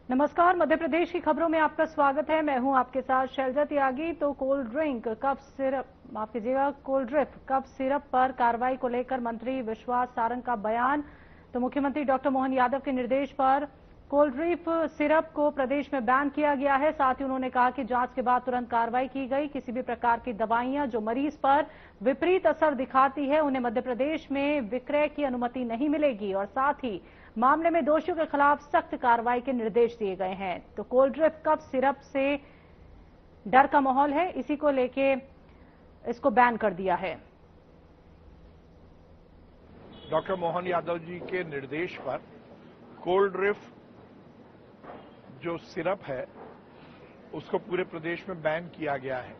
नमस्कार, मध्य प्रदेश की खबरों में आपका स्वागत है। मैं हूं आपके साथ शैलजा त्यागी। तो कोल्ड ड्रिंक कप सिरप माफ कीजिएगा कोल्ड ड्रिप कप सिरप पर कार्रवाई को लेकर मंत्री विश्वास सारंग का बयान। तो मुख्यमंत्री डॉक्टर मोहन यादव के निर्देश पर कोल्ड ड्रिप सिरप को प्रदेश में बैन किया गया है। साथ ही उन्होंने कहा कि जांच के बाद तुरंत कार्रवाई की गई। किसी भी प्रकार की दवाइयां जो मरीज पर विपरीत असर दिखाती है उन्हें मध्य प्रदेश में विक्रय की अनुमति नहीं मिलेगी और साथ ही मामले में दोषियों के खिलाफ सख्त कार्रवाई के निर्देश दिए गए हैं। तो कोल्ड ड्रिप कप सिरप से डर का माहौल है, इसी को लेके इसको बैन कर दिया है। डॉक्टर मोहन यादव जी के निर्देश पर कोल्ड ड्रिप जो सिरप है उसको पूरे प्रदेश में बैन किया गया है।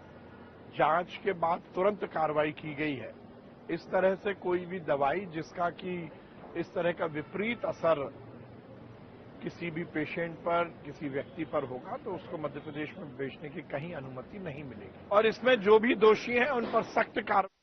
जांच के बाद तुरंत कार्रवाई की गई है। इस तरह से कोई भी दवाई जिसका कि इस तरह का विपरीत असर किसी भी पेशेंट पर, किसी व्यक्ति पर होगा तो उसको मध्य प्रदेश में बेचने की कहीं अनुमति नहीं मिलेगी और इसमें जो भी दोषी हैं उन पर सख्त कार्रवाई।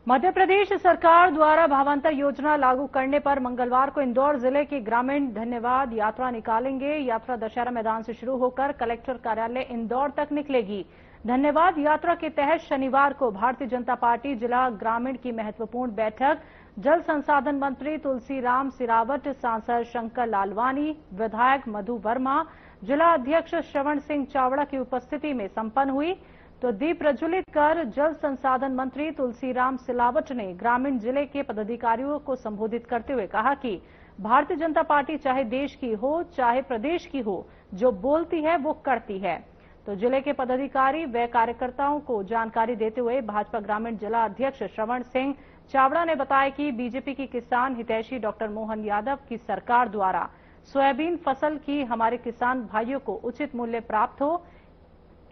मध्य प्रदेश सरकार द्वारा भावांतर योजना लागू करने पर मंगलवार को इंदौर जिले के ग्रामीण धन्यवाद यात्रा निकालेंगे। यात्रा दशहरा मैदान से शुरू होकर कलेक्टर कार्यालय इंदौर तक निकलेगी। धन्यवाद यात्रा के तहत शनिवार को भारतीय जनता पार्टी जिला ग्रामीण की महत्वपूर्ण बैठक जल संसाधन मंत्री तुलसीराम सिरावट, सांसद शंकर लालवानी, विधायक मधु वर्मा, जिला अध्यक्ष श्रवण सिंह चावड़ा की उपस्थिति में संपन्न हुई। तो दीप प्रज्वलित कर जल संसाधन मंत्री तुलसीराम सिलावट ने ग्रामीण जिले के पदाधिकारियों को संबोधित करते हुए कहा कि भारतीय जनता पार्टी चाहे देश की हो चाहे प्रदेश की हो, जो बोलती है वो करती है। तो जिले के पदाधिकारी व कार्यकर्ताओं को जानकारी देते हुए भाजपा ग्रामीण जिला अध्यक्ष श्रवण सिंह चावड़ा ने बताया कि बीजेपी की किसान हितैषी डॉक्टर मोहन यादव की सरकार द्वारा सोयाबीन फसल की हमारे किसान भाइयों को उचित मूल्य प्राप्त हो,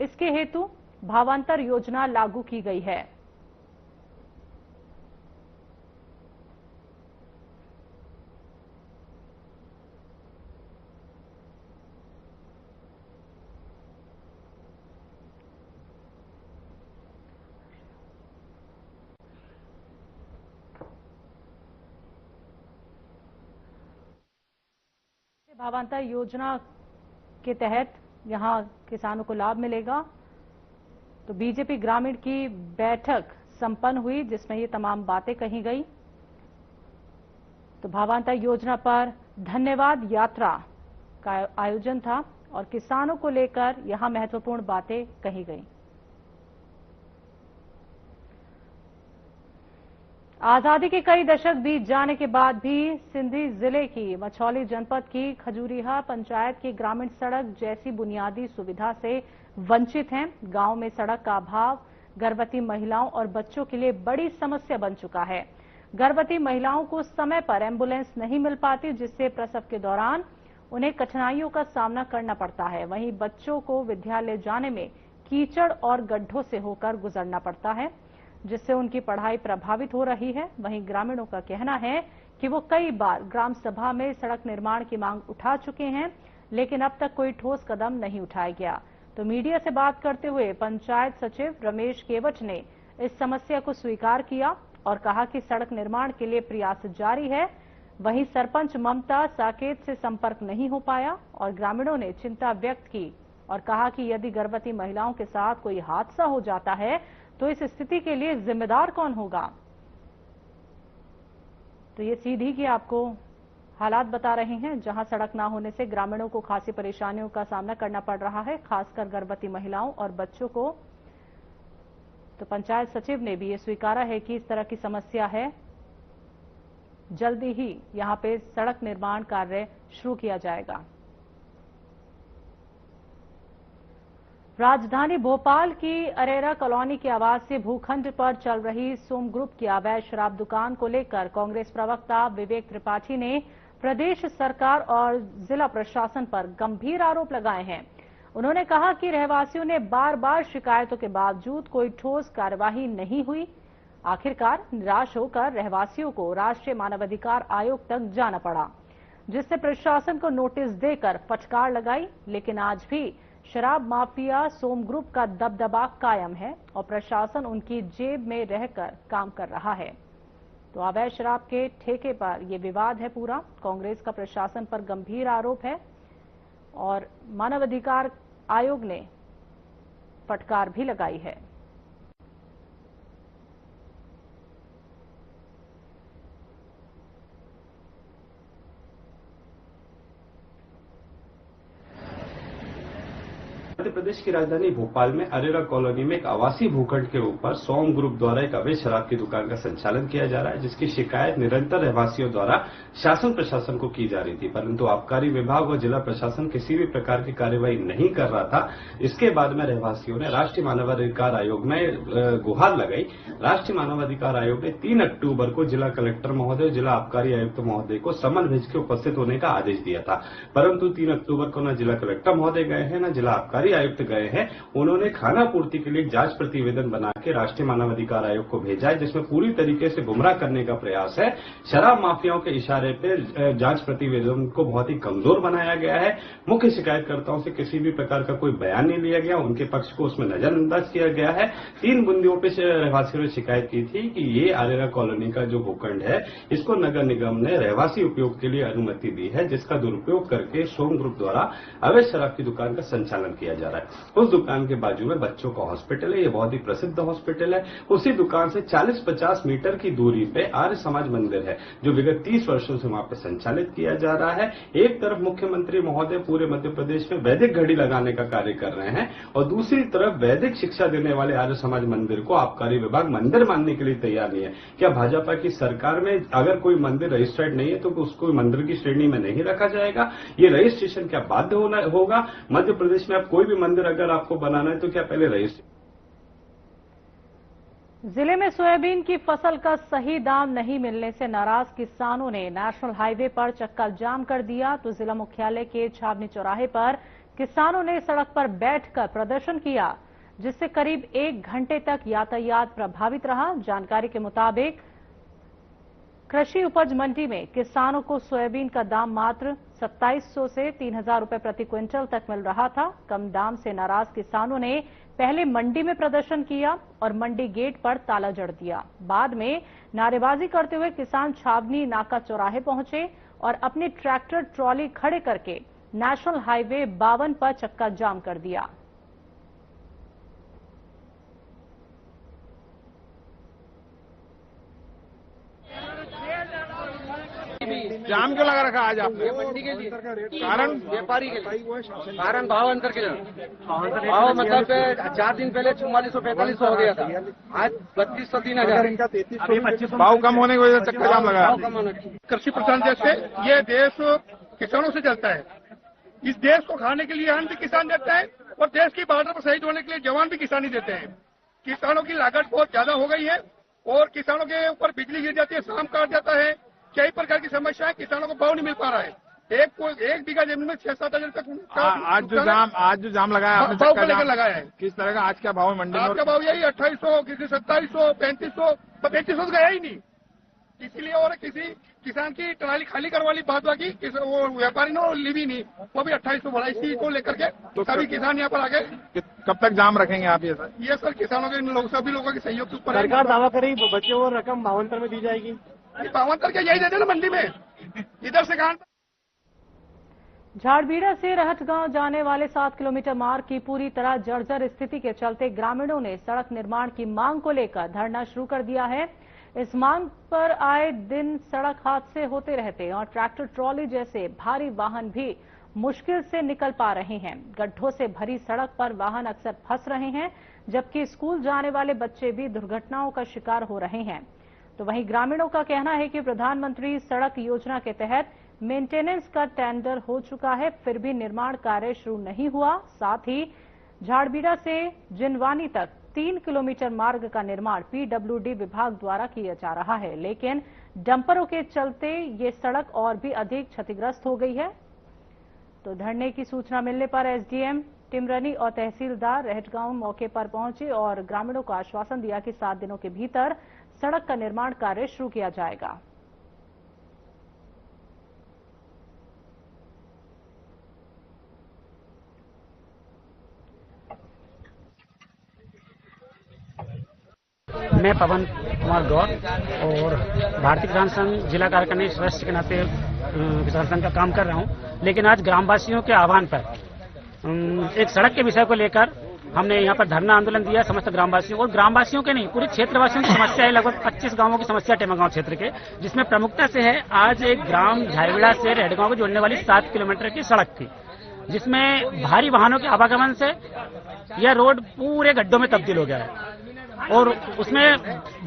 इसके हेतु भावांतर योजना लागू की गई है। भावांतर योजना के तहत यहां किसानों को लाभ मिलेगा। तो बीजेपी ग्रामीण की बैठक संपन्न हुई जिसमें ये तमाम बातें कही गई। तो भावांतर योजना पर धन्यवाद यात्रा का आयोजन था और किसानों को लेकर यहां महत्वपूर्ण बातें कही गई। आजादी के कई दशक बीत जाने के बाद भी सिंधी जिले की मछौली जनपद की खजूरिया पंचायत की ग्रामीण सड़क जैसी बुनियादी सुविधा से वंचित हैं। गांव में सड़क का अभाव गर्भवती महिलाओं और बच्चों के लिए बड़ी समस्या बन चुका है। गर्भवती महिलाओं को समय पर एम्बुलेंस नहीं मिल पाती, जिससे प्रसव के दौरान उन्हें कठिनाइयों का सामना करना पड़ता है। वहीं बच्चों को विद्यालय जाने में कीचड़ और गड्ढों से होकर गुजरना पड़ता है, जिससे उनकी पढ़ाई प्रभावित हो रही है। वहीं ग्रामीणों का कहना है कि वो कई बार ग्राम सभा में सड़क निर्माण की मांग उठा चुके हैं, लेकिन अब तक कोई ठोस कदम नहीं उठाया गया। तो मीडिया से बात करते हुए पंचायत सचिव रमेश केवट ने इस समस्या को स्वीकार किया और कहा कि सड़क निर्माण के लिए प्रयास जारी है। वहीं सरपंच ममता साकेत से संपर्क नहीं हो पाया और ग्रामीणों ने चिंता व्यक्त की और कहा कि यदि गर्भवती महिलाओं के साथ कोई हादसा हो जाता है तो इस स्थिति के लिए जिम्मेदार कौन होगा। तो ये सीधी की आपको हालात बता रहे हैं जहां सड़क ना होने से ग्रामीणों को खासी परेशानियों का सामना करना पड़ रहा है, खासकर गर्भवती महिलाओं और बच्चों को। तो पंचायत सचिव ने भी ये स्वीकारा है कि इस तरह की समस्या है। जल्दी ही यहां पे सड़क निर्माण कार्य शुरू किया जाएगा। राजधानी भोपाल की अरेरा कॉलोनी के आवासीय भूखंड पर चल रही सोम ग्रुप की अवैध शराब दुकान को लेकर कांग्रेस प्रवक्ता विवेक त्रिपाठी ने प्रदेश सरकार और जिला प्रशासन पर गंभीर आरोप लगाए हैं। उन्होंने कहा कि रहवासियों ने बार बार शिकायतों के बावजूद कोई ठोस कार्यवाही नहीं हुई। आखिरकार निराश होकर रहवासियों को राष्ट्रीय मानवाधिकार आयोग तक जाना पड़ा, जिससे प्रशासन को नोटिस देकर फटकार लगाई। लेकिन आज भी शराब माफिया सोम ग्रुप का दबदबा कायम है और प्रशासन उनकी जेब में रहकर काम कर रहा है। तो अवैध शराब के ठेके पर यह विवाद है पूरा। कांग्रेस का प्रशासन पर गंभीर आरोप है और मानवाधिकार आयोग ने फटकार भी लगाई है। मध्य प्रदेश की राजधानी भोपाल में अरेरा कॉलोनी में एक आवासीय भूखंड के ऊपर सोम ग्रुप द्वारा एक अवैध शराब की दुकान का संचालन किया जा रहा है, जिसकी शिकायत निरंतर रहवासियों द्वारा शासन प्रशासन को की जा रही थी, परंतु आबकारी विभाग और जिला प्रशासन किसी भी प्रकार की कार्यवाही नहीं कर रहा था। इसके बाद में रहवासियों ने राष्ट्रीय मानवाधिकार आयोग में गुहार लगाई। राष्ट्रीय मानवाधिकार आयोग ने 3 अक्टूबर को जिला कलेक्टर महोदय, जिला आबकारी आयुक्त महोदय को समन भेज के उपस्थित होने का आदेश दिया था, परंतु 3 अक्टूबर को न जिला कलेक्टर महोदय गए हैं, न जिला आबकारी आयुक्त गए हैं। उन्होंने खाना पूर्ति के लिए जांच प्रतिवेदन बना के राष्ट्रीय मानवाधिकार आयोग को भेजा है, जिसमें पूरी तरीके से गुमराह करने का प्रयास है। शराब माफियाओं के इशारे पे जांच प्रतिवेदन को बहुत ही कमजोर बनाया गया है। मुख्य शिकायतकर्ताओं से किसी भी प्रकार का कोई बयान नहीं लिया गया, उनके पक्ष को उसमें नजरअंदाज किया गया है। 3 बिंदुओं पे रहवासियों ने शिकायत की थी कि ये अरेरा कॉलोनी का जो भूखंड है, इसको नगर निगम ने रहवासी उपयोग के लिए अनुमति दी है, जिसका दुरुपयोग करके सोम ग्रुप द्वारा अवैध शराब की दुकान का संचालन किया जा रहा है। उस दुकान के बाजू में बच्चों का हॉस्पिटल है, ये बहुत ही प्रसिद्ध हॉस्पिटल है। उसी दुकान से 40-50 मीटर की दूरी पे आर्य समाज मंदिर है, जो विगत 30 वर्षों से वहां पे संचालित किया जा रहा है। एक तरफ मुख्यमंत्री महोदय पूरे मध्य प्रदेश में वैदिक घड़ी लगाने का कार्य कर रहे हैं और दूसरी तरफ वैदिक शिक्षा देने वाले आर्य समाज मंदिर को आबकारी विभाग मंदिर मानने के लिए तैयार नहीं है। क्या भाजपा की सरकार में अगर कोई मंदिर रजिस्टर्ड नहीं है तो उसको मंदिर की श्रेणी में नहीं रखा जाएगा? ये रजिस्ट्रेशन क्या बाध्य होगा? मध्य प्रदेश में अब कोई भी मंदिर अगर आपको बनाना है तो क्या पहले रजिस्ट्रेशन? जिले में सोयाबीन की फसल का सही दाम नहीं मिलने से नाराज किसानों ने नेशनल हाईवे पर चक्का जाम कर दिया, तो जिला मुख्यालय के छावनी चौराहे पर किसानों ने सड़क पर बैठकर प्रदर्शन किया, जिससे करीब 1 घंटे तक यातायात प्रभावित रहा। जानकारी के मुताबिक कृषि उपज मंडी में किसानों को सोयाबीन का दाम मात्र 2700 से 3000 रुपए प्रति क्विंटल तक मिल रहा था। कम दाम से नाराज किसानों ने पहले मंडी में प्रदर्शन किया और मंडी गेट पर ताला जड़ दिया। बाद में नारेबाजी करते हुए किसान छावनी नाका चौराहे पहुंचे और अपने ट्रैक्टर ट्रॉली खड़े करके नेशनल हाईवे 52 पर चक्का जाम कर दिया। जाम क्यों लगा रखा आज आपने? मंडी के लिए कारण व्यापारी के लिए कारण भाव अंतर के लिए भाव मतलब 4 दिन पहले 4400-4500 हो गया था, आज 3200 3000। भाव कम होने की वजह से चक्का जाम लगा। कृषि प्रधान देश से ये देश किसानों से चलता है। इस देश को खाने के लिए अन्न भी किसान देता है और देश की बॉर्डर पर शहीद होने के लिए जवान भी किसान ही देते हैं। किसानों की लागत बहुत ज्यादा हो गई है और किसानों के ऊपर बिजली गिर जाती है, शाम काट जाता है, कई प्रकार की समस्या है। किसानों को भाव नहीं मिल पा रहा है। एक बीघा जमीन में 6-7 हजार तक आज जो जाम लगाया आपने, भाव को लेकर लगाया है। किस तरह का आज क्या भाव है मंडी में? आज का भाव यही 2800, किसी 2700, 3500, 3500 गया ही नहीं। इसीलिए और किसी किसान की ट्राली खाली करवा ली, बाद बाकी वो व्यापारी ने ली भी नहीं, वो भी 2800 बढ़ा। इसी को लेकर के तो सभी किसान यहाँ पर आ गए। कब तक जाम रखेंगे आप? ये सर किसानों के सभी लोगों के सहयोग के ऊपर सरकार दावा करेगी बचे हुए रकम भावांतर में दी जाएगी। भावांतर क्या यही देते ना मंडी में, इधर से कहा। झाड़बीड़ा से रहटगांव जाने वाले 7 किलोमीटर मार्ग की पूरी तरह जर्जर स्थिति के चलते ग्रामीणों ने सड़क निर्माण की मांग को लेकर धरना शुरू कर दिया है। इस मांग पर आए दिन सड़क हादसे होते रहते हैं और ट्रैक्टर ट्रॉली जैसे भारी वाहन भी मुश्किल से निकल पा रहे हैं। गड्ढों से भरी सड़क पर वाहन अक्सर फंस रहे हैं, जबकि स्कूल जाने वाले बच्चे भी दुर्घटनाओं का शिकार हो रहे हैं। तो वहीं ग्रामीणों का कहना है कि प्रधानमंत्री सड़क योजना के तहत मेंटेनेंस का टेंडर हो चुका है, फिर भी निर्माण कार्य शुरू नहीं हुआ। साथ ही झाड़बीड़ा से जिनवानी तक 3 किलोमीटर मार्ग का निर्माण पीडब्ल्यूडी विभाग द्वारा किया जा रहा है, लेकिन डंपरों के चलते ये सड़क और भी अधिक क्षतिग्रस्त हो गई है। तो धरने की सूचना मिलने पर एसडीएम टिमरनी और तहसीलदार रहटगांव मौके पर पहुंचे और ग्रामीणों को आश्वासन दिया कि 7 दिनों के भीतर सड़क का निर्माण कार्य शुरू किया जाएगा। मैं पवन कुमार गौर और भारतीय किसान संघ जिला कार्यकारिणी सदस्य के नाते प्रशासन का काम कर रहा हूँ, लेकिन आज ग्रामवासियों के आह्वान पर एक सड़क के विषय को लेकर हमने यहाँ पर धरना आंदोलन दिया। समस्त ग्रामवासियों और ग्रामवासियों के नहीं, पूरे क्षेत्रवासियों की समस्या है। लगभग 25 गांवों की समस्या टेमागांव क्षेत्र के, जिसमें प्रमुखता से है आज एक ग्राम झाईविड़ा से रेडगांव को जोड़ने वाली 7 किलोमीटर की सड़क थी, जिसमें भारी वाहनों के आवागमन से यह रोड पूरे गड्ढों में तब्दील हो गया है और उसमें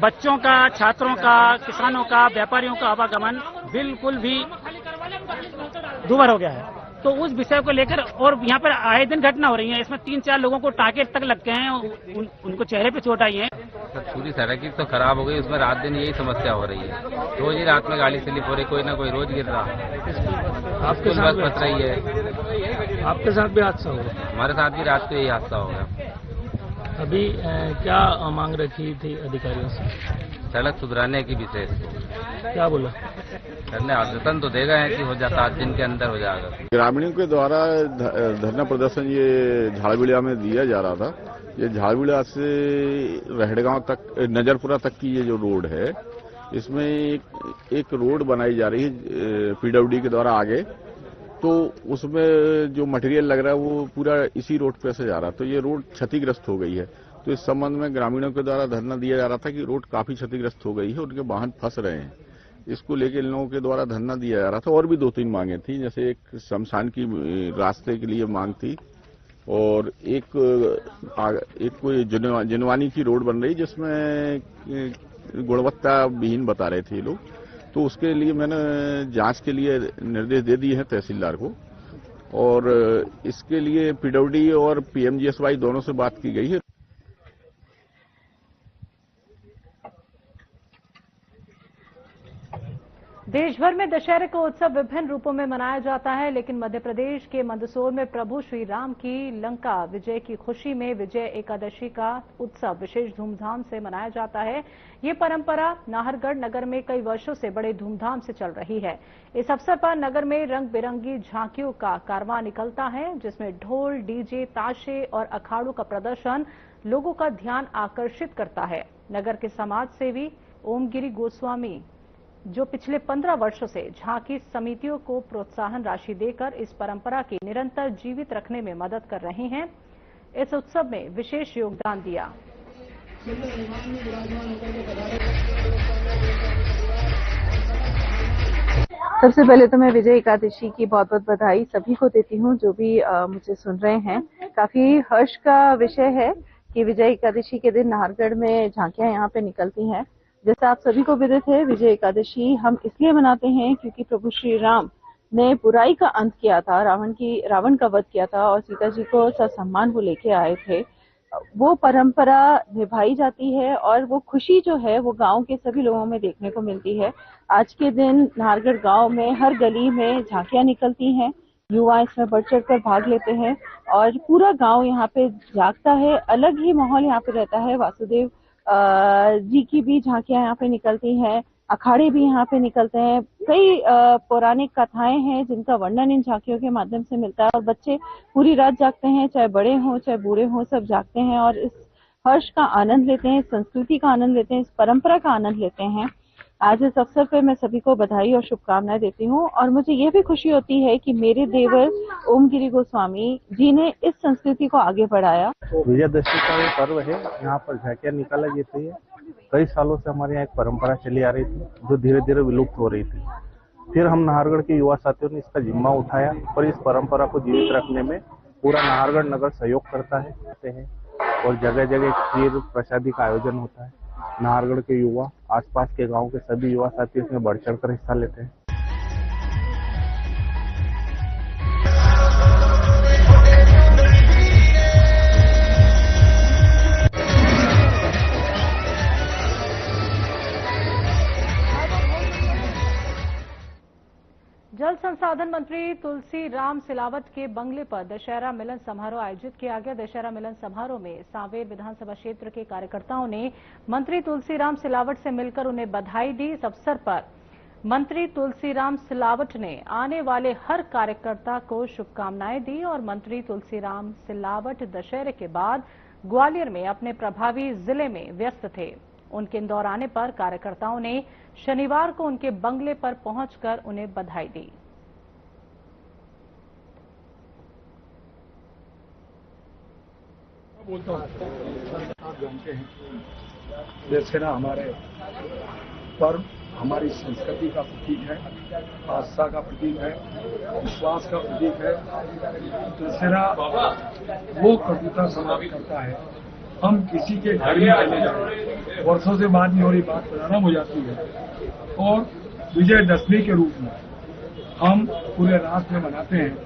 बच्चों का, छात्रों का, किसानों का, व्यापारियों का आवागमन बिल्कुल भी दूभर हो गया है। तो उस विषय को लेकर और यहाँ पर आए दिन घटना हो रही है। इसमें 3-4 लोगों को टाँके तक लग गए हैं, उनको चेहरे पे चोट आई है। पूरी सड़क ही तो खराब हो गई, उसमें रात दिन यही समस्या हो रही है। रोज ही रात में गाड़ी स्लिप हो रही, कोई ना कोई रोज गिर रहा है। आपके साथ बस फंस रही है। आपके साथ भी हादसा हुआ? हमारे साथ भी रात को यही हादसा हो गया। अभी क्या मांग रखी थी अधिकारियों से? सड़क सुधराने की विशेष। क्या बोला? करने आवेदन तो देगा है कि हो जाता 7 दिन के अंदर हो जाएगा। ग्रामीणों के द्वारा धरना प्रदर्शन ये झाड़विड़ा में दिया जा रहा था। ये झाड़विड़ा से रहड़गांव तक, नजरपुरा तक की ये जो रोड है, इसमें एक रोड बनाई जा रही है पीडब्ल्यूडी के द्वारा आगे। तो उसमें जो मटेरियल लग रहा है वो पूरा इसी रोड पे से जा रहा है, तो ये रोड क्षतिग्रस्त हो गई है। तो इस संबंध में ग्रामीणों के द्वारा धरना दिया जा रहा था कि रोड काफी क्षतिग्रस्त हो गई है, उनके वाहन फंस रहे हैं। इसको लेके इन लोगों के द्वारा धरना दिया जा रहा था। और भी 2-3 मांगे थी, जैसे एक शमशान की रास्ते के लिए मांग थी और एक कोई जिनवानी की रोड बन रही जिसमें गुणवत्ता विहीन बता रहे थे ये लोग। तो उसके लिए मैंने जांच के लिए निर्देश दे दिए हैं तहसीलदार को और इसके लिए पीडब्ल्यूडी और पीएमजीएसवाई दोनों से बात की गई है। देश भर में दशहरे का उत्सव विभिन्न रूपों में मनाया जाता है, लेकिन मध्य प्रदेश के मंदसौर में प्रभु श्री राम की लंका विजय की खुशी में विजय एकादशी का उत्सव विशेष धूमधाम से मनाया जाता है। ये परंपरा नाहरगढ़ नगर में कई वर्षों से बड़े धूमधाम से चल रही है। इस अवसर पर नगर में रंग बिरंगी झांकियों का कारवां निकलता है, जिसमें ढोल, डीजे, ताशे और अखाड़ों का प्रदर्शन लोगों का ध्यान आकर्षित करता है। नगर के समाज सेवी ओमगिरी गोस्वामी, जो पिछले 15 वर्षों से झांकी समितियों को प्रोत्साहन राशि देकर इस परंपरा की निरंतर जीवित रखने में मदद कर रहे हैं, इस उत्सव में विशेष योगदान दिया। सबसे पहले तो मैं विजय एकादशी की बहुत बहुत बधाई सभी को देती हूँ जो भी मुझे सुन रहे हैं। काफी हर्ष का विषय है कि विजय एकादशी के दिन नाहरगढ़ में झांकियां यहाँ पे निकलती हैं। जैसे आप सभी को विदित है, विजय एकादशी हम इसलिए मनाते हैं क्योंकि प्रभु श्री राम ने बुराई का अंत किया था, रावण का वध किया था और सीता जी को ससम्मान वो लेके आए थे। वो परंपरा निभाई जाती है और वो खुशी जो है वो गांव के सभी लोगों में देखने को मिलती है। आज के दिन नाहरगढ़ गांव में हर गली में झांकियां निकलती हैं, युवा इसमें बढ़ चढ़ कर भाग लेते हैं और पूरा गांव यहाँ पे जागता है। अलग ही माहौल यहाँ पे रहता है। वासुदेव जी की भी झांकियां यहाँ पे निकलती हैं, अखाड़े भी यहाँ पे निकलते हैं। कई पौराणिक कथाएं हैं जिनका वर्णन इन झांकियों के माध्यम से मिलता है और बच्चे पूरी रात जागते हैं, चाहे बड़े हों चाहे बूढ़े हों, सब जागते हैं और इस हर्ष का आनंद लेते हैं, इस संस्कृति का आनंद लेते हैं, इस परंपरा का आनंद लेते हैं। आज इस अवसर पर मैं सभी को बधाई और शुभकामनाएं देती हूँ और मुझे ये भी खुशी होती है कि मेरे देवर ओमगिरी गोस्वामी जी ने इस संस्कृति को आगे बढ़ाया। विजयदशमी का ये पर्व है, यहाँ पर झांकियां निकाला जाती है। कई सालों से हमारे यहाँ एक परंपरा चली आ रही थी जो धीरे धीरे विलुप्त हो रही थी। फिर हम नाहरगढ़ के युवा साथियों ने इसका जिम्मा उठाया और इस परंपरा को जीवित रखने में पूरा नाहरगढ़ नगर सहयोग करता है और जगह जगह खीर प्रसादी का आयोजन होता है। नाहरगढ़ के युवा, आसपास के गांव के सभी युवा साथी इसमें बढ़ चढ़ कर हिस्सा लेते हैं। जल संसाधन मंत्री तुलसी राम सिलावट के बंगले पर दशहरा मिलन समारोह आयोजित किया गया। दशहरा मिलन समारोह में सांवेर विधानसभा क्षेत्र के कार्यकर्ताओं ने मंत्री तुलसी राम सिलावट से मिलकर उन्हें बधाई दी। इस अवसर पर मंत्री तुलसी राम सिलावट ने आने वाले हर कार्यकर्ता को शुभकामनाएं दी और मंत्री तुलसी राम सिलावट दशहरे के बाद ग्वालियर में अपने प्रभावी जिले में व्यस्त थे। उनके इंदौर आने पर कार्यकर्ताओं ने शनिवार को उनके बंगले पर पहुंचकर उन्हें बधाई दी। बोलता हूँ, आप जानते हैं दशहरा हमारे पर्व हमारी संस्कृति का प्रतीक है, आस्था का प्रतीक है, विश्वास का प्रतीक है। दशहरा वो कटुता समाप्त करता है। हम किसी के घर में चले जाए, वर्षों से बात नहीं हो रही, बात प्रारंभ हो जाती है और विजयदशमी के रूप में हम पूरे राष्ट्र में मनाते हैं।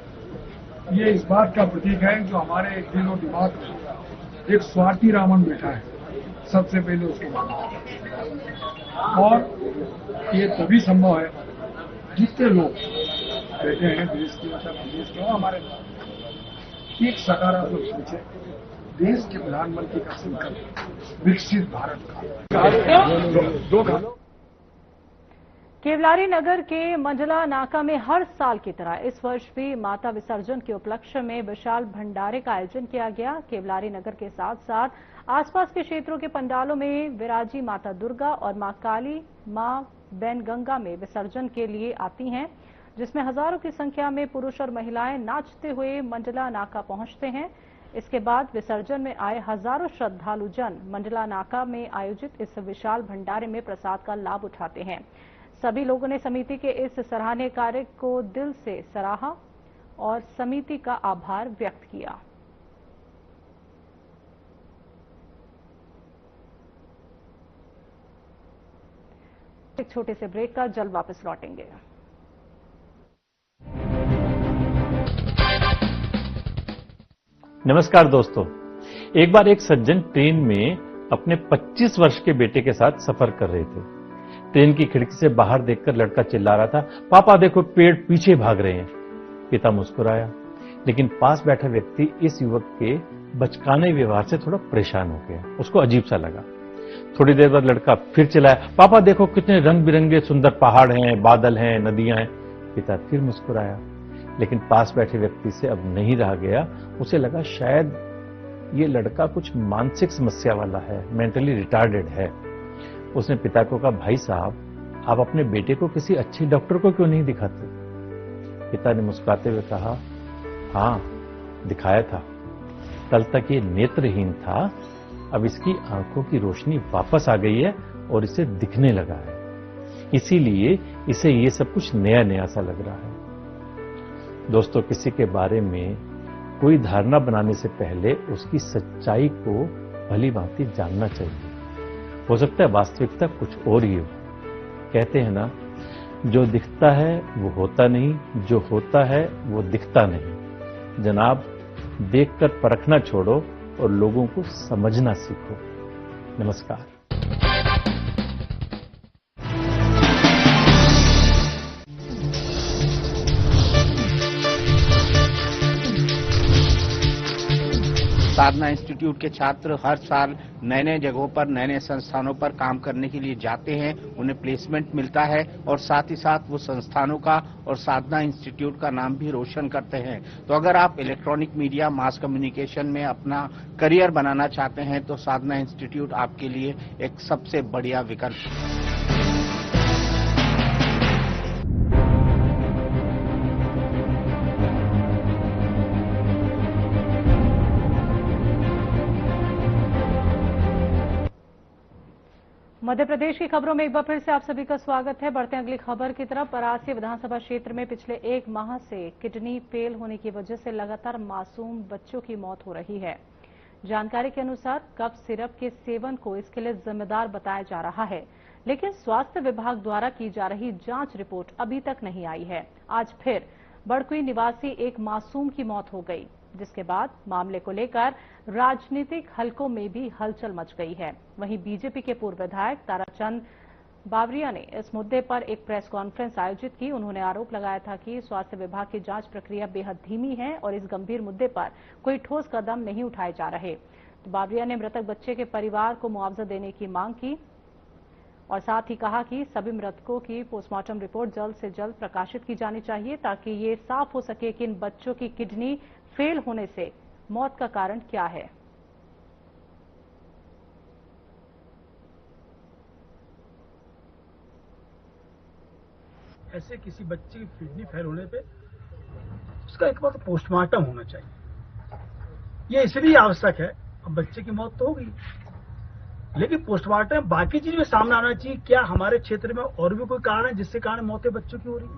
ये इस बात का प्रतीक है जो हमारे दिल और दिमाग में एक स्वार्थी रावण बैठा है, सबसे पहले उसको माना। और ये तभी संभव है जितने लोग बैठे हैं देश के विदेश के हमारे एक सकारात्मक सोचे, देश के प्रधानमंत्री का संकल्प विकसित भारत का। केवलारी नगर के मंडला नाका में हर साल की तरह इस वर्ष भी माता विसर्जन के उपलक्ष्य में विशाल भंडारे का आयोजन किया गया। केवलारी नगर के साथ साथ आसपास के क्षेत्रों के पंडालों में विराजी माता दुर्गा और मां काली, मां बैनगंगा में विसर्जन के लिए आती हैं, जिसमें हजारों की संख्या में पुरुष और महिलाएं नाचते हुए मंडला नाका पहुंचते हैं। इसके बाद विसर्जन में आए हजारों श्रद्धालु जन मंडला नाका में आयोजित इस विशाल भंडारे में प्रसाद का लाभ उठाते हैं। सभी लोगों ने समिति के इस सराहनीय कार्य को दिल से सराहा और समिति का आभार व्यक्त किया। एक छोटे से ब्रेक का, जल्द वापस लौटेंगे। नमस्कार दोस्तों, एक बार एक सज्जन ट्रेन में अपने 25 वर्ष के बेटे के साथ सफर कर रहे थे। ट्रेन की खिड़की से बाहर देखकर लड़का चिल्ला रहा था, पापा देखो पेड़ पीछे भाग रहे हैं। पिता मुस्कुराया, लेकिन पास बैठा व्यक्ति इस युवक के बचकाने व्यवहार से थोड़ा परेशान हो गया। उसको अजीब सा लगा। थोड़ी देर बाद लड़का फिर चिल्लाया, पापा देखो कितने रंग बिरंगे सुंदर पहाड़ हैं, बादल हैं, नदियां हैं। पिता फिर मुस्कुराया, लेकिन पास बैठे व्यक्ति से अब नहीं रहा गया। उसे लगा शायद ये लड़का कुछ मानसिक समस्या वाला है, मेंटली रिटार्डेड है। उसने पिता को कहा, भाई साहब आप अपने बेटे को किसी अच्छे डॉक्टर को क्यों नहीं दिखाते? पिता ने मुस्कुराते हुए कहा, हाँ दिखाया था, कल तक ये नेत्रहीन था, अब इसकी आंखों की रोशनी वापस आ गई है और इसे दिखने लगा है, इसीलिए इसे ये सब कुछ नया नया सा लग रहा है। दोस्तों, किसी के बारे में कोई धारणा बनाने से पहले उसकी सच्चाई को भली भांति जानना चाहिए। हो सकता है वास्तविकता कुछ और ही हो। कहते हैं ना, जो दिखता है वो होता नहीं, जो होता है वो दिखता नहीं। जनाब, देखकर परखना छोड़ो और लोगों को समझना सीखो। नमस्कार। साधना इंस्टीट्यूट के छात्र हर साल नए नए जगहों पर, नए नए संस्थानों पर काम करने के लिए जाते हैं, उन्हें प्लेसमेंट मिलता है और साथ ही साथ वो संस्थानों का और साधना इंस्टीट्यूट का नाम भी रोशन करते हैं। तो अगर आप इलेक्ट्रॉनिक मीडिया, मास कम्युनिकेशन में अपना करियर बनाना चाहते हैं तो साधना इंस्टीट्यूट आपके लिए एक सबसे बढ़िया विकल्प है। मध्य प्रदेश की खबरों में एक बार फिर से आप सभी का स्वागत है। बढ़ते हैं अगली खबर की तरफ। परासी विधानसभा क्षेत्र में पिछले एक माह से किडनी फेल होने की वजह से लगातार मासूम बच्चों की मौत हो रही है। जानकारी के अनुसार कफ सिरप के सेवन को इसके लिए जिम्मेदार बताया जा रहा है, लेकिन स्वास्थ्य विभाग द्वारा की जा रही जांच रिपोर्ट अभी तक नहीं आई है। आज फिर बड़कुई निवासी एक मासूम की मौत हो गई, जिसके बाद मामले को लेकर राजनीतिक हलकों में भी हलचल मच गई है। वहीं बीजेपी के पूर्व विधायक ताराचंद बावरिया ने इस मुद्दे पर एक प्रेस कॉन्फ्रेंस आयोजित की। उन्होंने आरोप लगाया था कि स्वास्थ्य विभाग की जांच प्रक्रिया बेहद धीमी है और इस गंभीर मुद्दे पर कोई ठोस कदम नहीं उठाए जा रहे। तो बावरिया ने मृतक बच्चे के परिवार को मुआवजा देने की मांग की और साथ ही कहा कि सभी मृतकों की पोस्टमार्टम रिपोर्ट जल्द से जल्द प्रकाशित की जानी चाहिए, ताकि ये साफ हो सके कि इन बच्चों की किडनी फेल होने से मौत का कारण क्या है। ऐसे किसी बच्चे की किडनी फेल होने पे उसका एक बार पोस्टमार्टम होना चाहिए। ये इसलिए आवश्यक है अब बच्चे की मौत तो हो गई, लेकिन पोस्टमार्टम बाकी चीज में सामने आना चाहिए। क्या हमारे क्षेत्र में और भी कोई कारण है जिससे कारण मौतें बच्चों की हो रही है,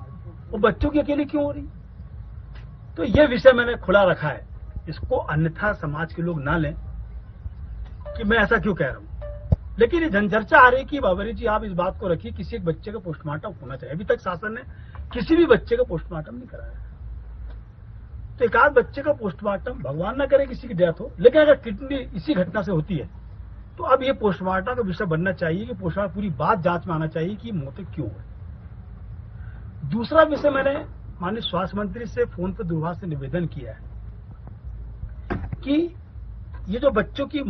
और बच्चों की अकेले क्यों हो रही? तो ये विषय मैंने खुला रखा है, इसको अन्यथा समाज के लोग ना लें कि मैं ऐसा क्यों कह रहा हूं। लेकिन ये जनचर्चा आ रही कि बाबरी जी आप इस बात को रखिए, किसी एक बच्चे का पोस्टमार्टम होना चाहिए। अभी तक शासन ने किसी भी बच्चे का पोस्टमार्टम नहीं कराया। तो एक आध बच्चे का पोस्टमार्टम, भगवान ना करे किसी की डेथ हो, लेकिन अगर किडनी इसी घटना से होती है तो अब ये पोस्टमार्टम का विषय बनना चाहिए कि पोस्टमार्टम पूरी बात जांच में आना चाहिए कि मौतें क्यों हुई। दूसरा विषय, मैंने माननीय स्वास्थ्य मंत्री से फोन पर दूरभाष से निवेदन किया है कि ये जो बच्चों की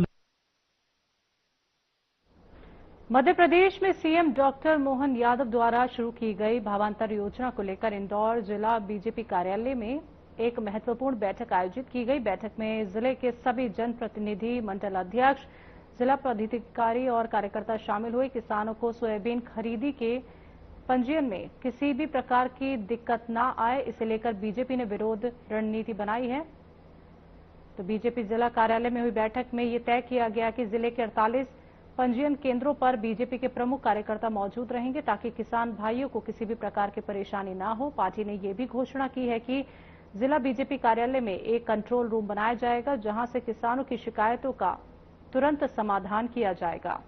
मध्य प्रदेश में सीएम डॉक्टर मोहन यादव द्वारा शुरू की गई भावांतर योजना को लेकर इंदौर जिला बीजेपी कार्यालय में एक महत्वपूर्ण बैठक आयोजित की गई। बैठक में जिले के सभी जनप्रतिनिधि, मंडल अध्यक्ष, जिला पदाधिकारी और कार्यकर्ता शामिल हुए। किसानों को सोयाबीन खरीदी के पंजीयन में किसी भी प्रकार की दिक्कत न आए, इसे लेकर बीजेपी ने विरोध रणनीति बनाई है। तो बीजेपी जिला कार्यालय में हुई बैठक में ये तय किया गया कि जिले के 48 पंजीयन केंद्रों पर बीजेपी के प्रमुख कार्यकर्ता मौजूद रहेंगे ताकि किसान भाइयों को किसी भी प्रकार की परेशानी न हो। पार्टी ने ये भी घोषणा की है कि जिला बीजेपी कार्यालय में एक कंट्रोल रूम बनाया जाएगा जहां से किसानों की शिकायतों का तुरंत समाधान किया जाएगा।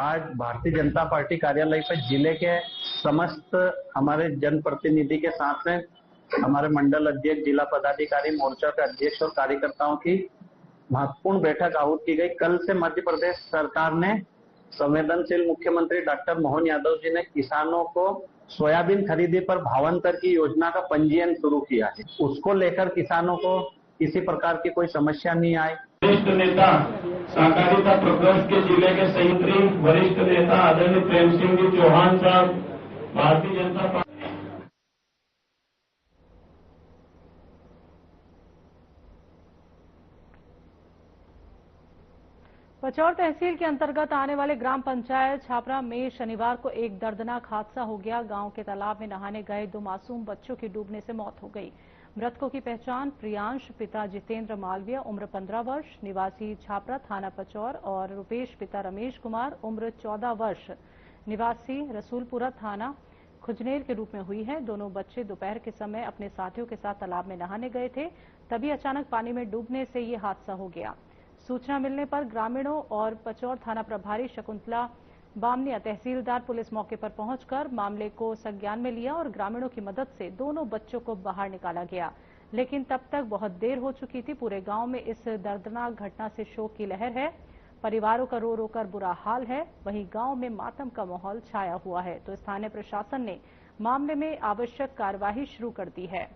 आज भारतीय जनता पार्टी कार्यालय पर जिले के समस्त हमारे जनप्रतिनिधि के साथ में हमारे मंडल अध्यक्ष, जिला पदाधिकारी, मोर्चा के अध्यक्ष और कार्यकर्ताओं की महत्वपूर्ण बैठक आहूत की गई। कल से मध्य प्रदेश सरकार ने संवेदनशील मुख्यमंत्री डॉक्टर मोहन यादव जी ने किसानों को सोयाबीन खरीदी पर भावांतर की योजना का पंजीयन शुरू किया है। उसको लेकर किसानों को किसी प्रकार की कोई समस्या नहीं आई। वरिष्ठ नेता सहकारिता प्रकोष्ठ के जिले के संयुक्त वरिष्ठ नेता आदरणीय प्रेम सिंह जी चौहान साहब, भारतीय जनता पार्टी। पचौर तहसील के अंतर्गत आने वाले ग्राम पंचायत छापरा में शनिवार को एक दर्दनाक हादसा हो गया। गांव के तालाब में नहाने गए 2 मासूम बच्चों की डूबने से मौत हो गई। मृतकों की पहचान प्रियांश, पिता जितेंद्र मालविया, उम्र 15 वर्ष, निवासी छापरा थाना पचौर, और रुपेश, पिता रमेश कुमार, उम्र 14 वर्ष, निवासी रसूलपुरा थाना खुजनेर के रूप में हुई है। दोनों बच्चे दोपहर के समय अपने साथियों के साथ तालाब में नहाने गए थे, तभी अचानक पानी में डूबने से ये हादसा हो गया। सूचना मिलने पर ग्रामीणों और पचौर थाना प्रभारी शकुंतला बामनिया, तहसीलदार, पुलिस मौके पर पहुंचकर मामले को संज्ञान में लिया और ग्रामीणों की मदद से दोनों बच्चों को बाहर निकाला गया, लेकिन तब तक बहुत देर हो चुकी थी। पूरे गांव में इस दर्दनाक घटना से शोक की लहर है। परिवारों का रो रो कर बुरा हाल है। वहीं गांव में मातम का माहौल छाया हुआ है। तो स्थानीय प्रशासन ने मामले में आवश्यक कार्यवाही शुरू कर दी है।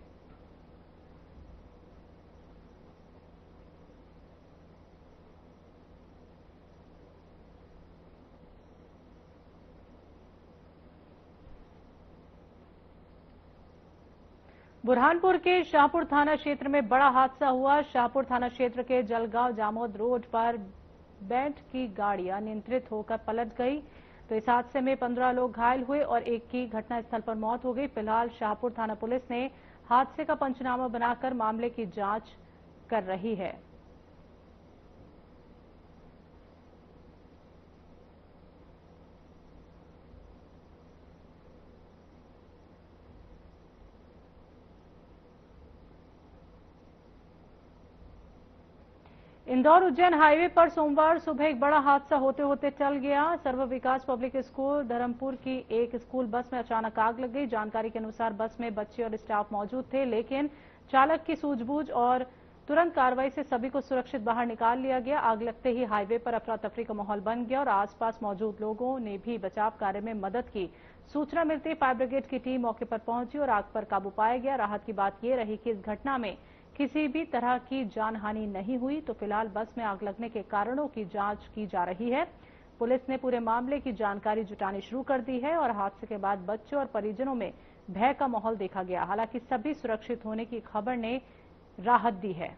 बुरहानपुर के शाहपुर थाना क्षेत्र में बड़ा हादसा हुआ। शाहपुर थाना क्षेत्र के जलगांव जामोद रोड पर बैंड की गाड़ी अनियंत्रित होकर पलट गई। तो इस हादसे में 15 लोग घायल हुए और एक की घटनास्थल पर मौत हो गई। फिलहाल शाहपुर थाना पुलिस ने हादसे का पंचनामा बनाकर मामले की जांच कर रही है। इंदौर उज्जैन हाईवे पर सोमवार सुबह एक बड़ा हादसा होते होते टल गया। सर्व विकास पब्लिक स्कूल धर्मपुर की एक स्कूल बस में अचानक आग लग गई। जानकारी के अनुसार बस में बच्चे और स्टाफ मौजूद थे, लेकिन चालक की सूझबूझ और तुरंत कार्रवाई से सभी को सुरक्षित बाहर निकाल लिया गया। आग लगते ही हाईवे पर अफरा तफरी का माहौल बन गया और आसपास मौजूद लोगों ने भी बचाव कार्य में मदद की। सूचना मिलते ही फायर ब्रिगेड की टीम मौके पर पहुंची और आग पर काबू पाया गया। राहत की बात यह रही कि इस घटना में किसी भी तरह की जानहानि नहीं हुई। तो फिलहाल बस में आग लगने के कारणों की जांच की जा रही है। पुलिस ने पूरे मामले की जानकारी जुटानी शुरू कर दी है और हादसे के बाद बच्चों और परिजनों में भय का माहौल देखा गया। हालांकि सभी सुरक्षित होने की खबर ने राहत दी है।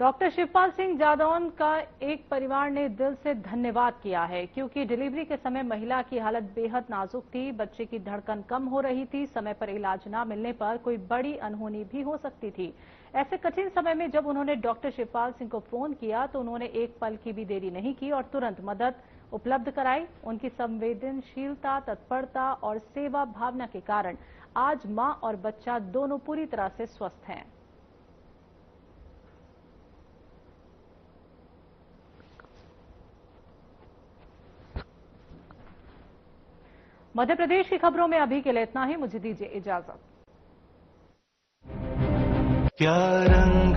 डॉक्टर शिवपाल सिंह जादौन का एक परिवार ने दिल से धन्यवाद किया है, क्योंकि डिलीवरी के समय महिला की हालत बेहद नाजुक थी। बच्चे की धड़कन कम हो रही थी। समय पर इलाज न मिलने पर कोई बड़ी अनहोनी भी हो सकती थी। ऐसे कठिन समय में जब उन्होंने डॉक्टर शिवपाल सिंह को फोन किया तो उन्होंने एक पल की भी देरी नहीं की और तुरंत मदद उपलब्ध कराई। उनकी संवेदनशीलता, तत्परता और सेवा भावना के कारण आज मां और बच्चा दोनों पूरी तरह से स्वस्थ हैं। मध्य प्रदेश की खबरों में अभी के लिए इतना ही। मुझे दीजिए इजाजत। क्या रंग